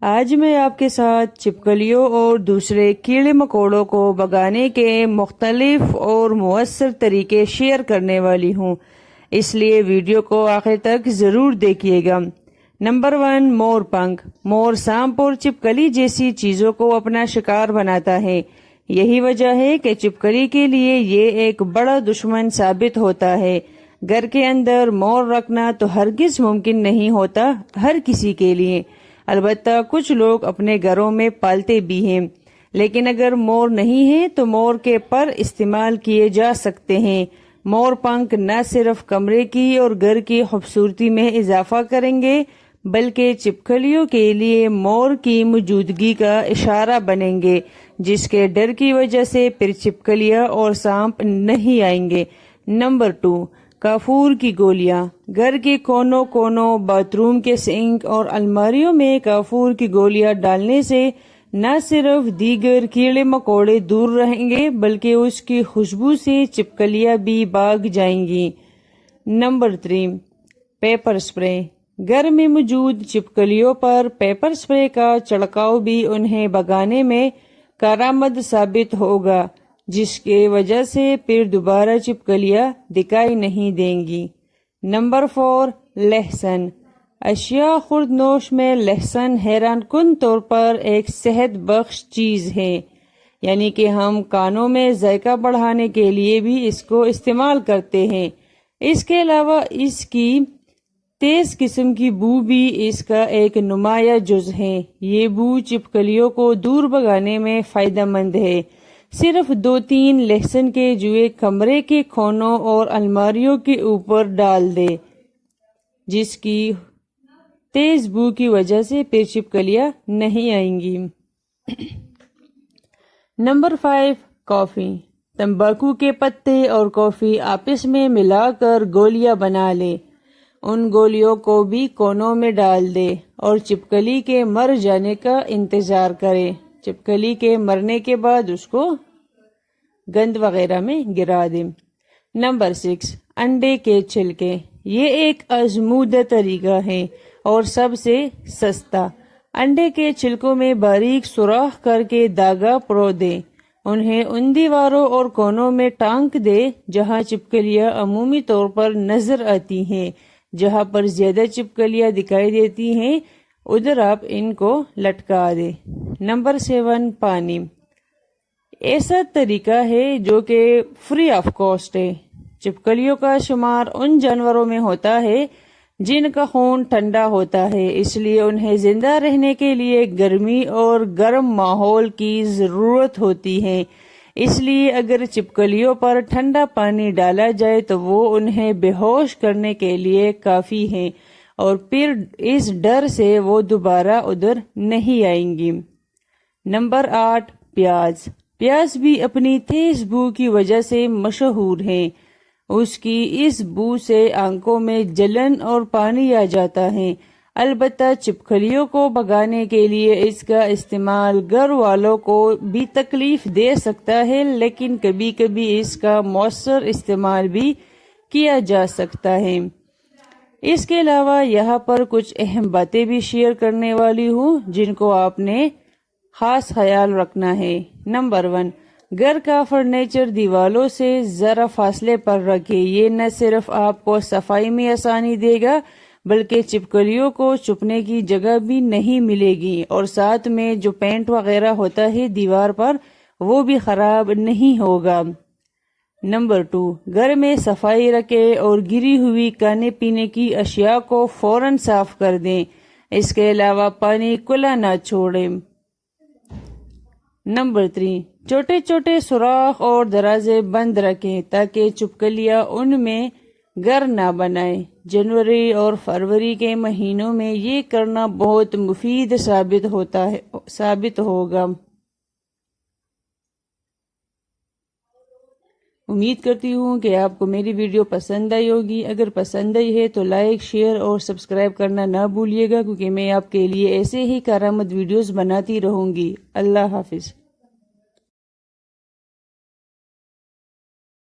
آج میں آپ کے ساتھ چھپکلیوں اور دوسرے کیڑے مکوڑوں کو بھگانے کے مختلف اور مؤثر طریقے شیئر کرنے والی ہوں، اس لیے ویڈیو کو آخر تک ضرور دیکھیے گا۔ نمبر 1، مور پنکھ۔ مور سانپ اور چھپکلی جیسی چیزوں کو اپنا شکار بناتا ہے۔ یہی وجہ ہے کہ چھپکلی کے لیے یہ ایک بڑا دشمن ثابت ہوتا ہے۔ گھر کے اندر مور رکھنا تو ہرگز ممکن نہیں ہوتا ہر کسی کے لیے، البتہ کچھ لوگ اپنے گھروں میں پالتے بھی ہیں، لیکن اگر مور نہیں ہے تو مور کے پر استعمال کیے جا سکتے ہیں۔ مور پنکھ نہ صرف کمرے کی اور گھر کی خوبصورتی میں اضافہ کریں گے بلکہ چھپکلیوں کے لیے مور کی موجودگی کا اشارہ بنیں گے، جس کے ڈر کی وجہ سے پھر چھپکلیاں اور سانپ نہیں آئیں گے۔ نمبر 2، کافور کی گولیاں۔ گھر کے کونوں، باتھ روم کے سنک اور الماریوں میں کافور کی گولیاں ڈالنے سے نہ صرف دیگر کیڑے مکوڑے دور رہیں گے بلکہ اس کی خوشبو سے چھپکلیاں بھی بھاگ جائیں گی۔ Number 3، paper spray. گھر میں موجود چھپکلیوں پر پیپر سپرے کا چھڑکاؤ بھی انہیں بھگانے میں کارآمد ثابت ہوگا، جس کی وجہ سے پھر دوبارہ چھپکلیاں دکھائی نہیں دیں گی۔ نمبر 4، لہسن۔ اشیاء خوردنوش میں لہسن حیران کن طور پر ایک صحت بخش چیز ہے، یعنی کہ ہم کھانوں میں ذائقہ بڑھانے کے لیے بھی اس کو استعمال کرتے ہیں۔ اس کے علاوہ اس کی تیز قسم کی بو بھی اس کا ایک نمایاں جز ہے۔ یہ بو چھپکلیوں کو دور بھگانے میں فائدہ مند ہے۔ صرف 2-3 لہسن کے جوئے کمرے کے کونوں اور الماریوں کے اوپر ڈال دے، جس کی تیز بو کی وجہ سے پھر چھپکلیاں نہیں آئیں گی۔ نمبر 5، کافی۔ تمباکو کے پتے اور کافی آپس میں ملا کر گولیاں بنا لے، ان گولیوں کو بھی کونوں میں ڈال دے اور چھپکلی کے مر جانے کا انتظار کرے۔ چھپکلی کے مرنے کے بعد اس کو گند وغیرہ میں گرا دے۔ نمبر 6، انڈے کے چھلکے۔ یہ ایک آزمودہ طریقہ ہے اور سب سے سستا۔ انڈے کے چھلکوں میں باریک سوراخ کر کے دھاگا پرو دے، انہیں ان دیواروں اور کونوں میں ٹانک دے جہاں چھپکلیاں عمومی طور پر نظر آتی ہیں۔ جہاں پر زیادہ چھپکلیاں دکھائی دیتی ہیں ادھر آپ ان کو لٹکا دے۔ نمبر 7، پانی۔ ایسا طریقہ ہے جو کہ فری آف کاسٹ ہے۔ چھپکلیوں کا شمار ان جانوروں میں ہوتا ہے جن کا خون ٹھنڈا ہوتا ہے، اس لیے انہیں زندہ رہنے کے لیے گرمی اور گرم ماحول کی ضرورت ہوتی ہے۔ اس لیے اگر چھپکلیوں پر ٹھنڈا پانی ڈالا جائے تو وہ انہیں بے ہوش کرنے کے لیے کافی ہے اور پھر اس ڈر سے وہ دوبارہ ادھر نہیں آئیں گی۔ نمبر 8، پیاز۔ پیاز بھی اپنی تیز بو کی وجہ سے مشہور ہے۔ اس کی اس بو سے آنکھوں میں جلن اور پانی آ جاتا ہے۔ البتہ چھپکلیوں کو بھگانے کے لیے اس کا استعمال گھر والوں کو بھی تکلیف دے سکتا ہے، لیکن کبھی کبھی اس کا مؤثر استعمال بھی کیا جا سکتا ہے۔ اس کے علاوہ یہاں پر کچھ اہم باتیں بھی شیئر کرنے والی ہوں جن کو آپ نے خاص خیال رکھنا ہے۔ نمبر 1، گھر کا فرنیچر دیواروں سے ذرا فاصلے پر رکھے۔ یہ نہ صرف آپ کو صفائی میں آسانی دے گا بلکہ چھپکلیوں کو چھپنے کی جگہ بھی نہیں ملے گی، اور ساتھ میں جو پینٹ وغیرہ ہوتا ہے دیوار پر وہ بھی خراب نہیں ہوگا۔ نمبر 2، گھر میں صفائی رکھیں اور گری ہوئی کھانے پینے کی اشیاء کو فوراً صاف کر دیں۔ اس کے علاوہ پانی کھلا نہ چھوڑیں۔ نمبر 3، چھوٹے چھوٹے سوراخ اور دروازے بند رکھیں تاکہ چھپکلیاں ان میں گھر نہ بنائیں۔ جنوری اور فروری کے مہینوں میں یہ کرنا بہت مفید ثابت ہوگا۔ امید کرتی ہوں کہ آپ کو میری ویڈیو پسند آئی ہوگی۔ اگر پسند آئی ہے تو لائک، شیئر اور سبسکرائب کرنا نہ بھولیے گا، کیونکہ میں آپ کے لیے ایسے ہی کارآمد ویڈیوز بناتی رہوں گی۔ اللہ حافظ۔